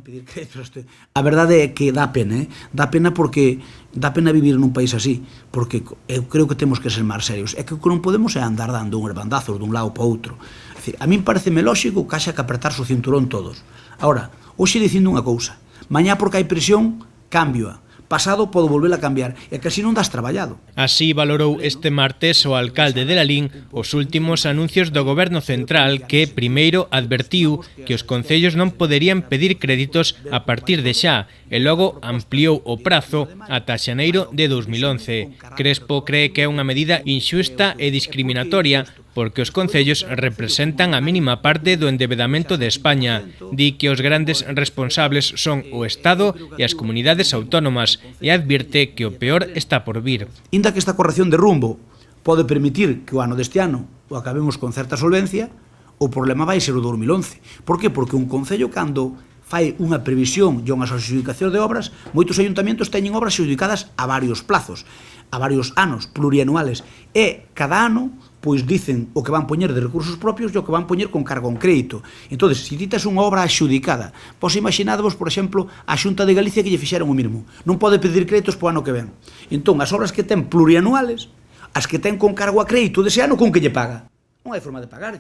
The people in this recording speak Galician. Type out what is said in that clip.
Pedir créditos. A verdade é que dá pena, dá pena porque dá pena vivir nun país así, porque eu creo que temos que ser máis serios. É que o que non podemos é andar dando un herbandazos dun lado para outro. É dicir, a min pareceme lógico que haxa que apretarse o cinturón todos. Ahora, hoxe dicindo unha cousa, mañá porque hai presión, cámbioa. Pasado podo volver a cambiar, e que así non das traballado. Así valorou este martes o alcalde de Lalín os últimos anuncios do Goberno Central que primeiro advertiu que os concellos non poderían pedir créditos a partir de xa e logo ampliou o prazo ata xaneiro de 2011. Crespo cree que é unha medida inxusta e discriminatoria porque os concellos representan a mínima parte do endebedamento de España. Di que os grandes responsables son o Estado e as comunidades autónomas e advirte que o peor está por vir. Inda que esta corrección de rumbo pode permitir que o ano deste ano o acabemos con certa solvencia, o problema vai ser o 2011. Por que? Porque un concello cando fai unha previsión e unhas adjudicacións de obras, moitos ayuntamentos teñen obras adjudicadas a varios plazos, a varios anos, plurianuales, e cada ano pois dicen o que van poñer de recursos propios e o que van poñer con cargo en crédito. Entón, se ti tes unha obra adxudicada, vos imaginadevos, por exemplo, a Xunta de Galicia que lle fixeron o mismo. Non pode pedir créditos para o ano que ven. Entón, as obras que ten plurianuales, as que ten con cargo a crédito dese ano, con que lle paga? Non hai forma de pagar.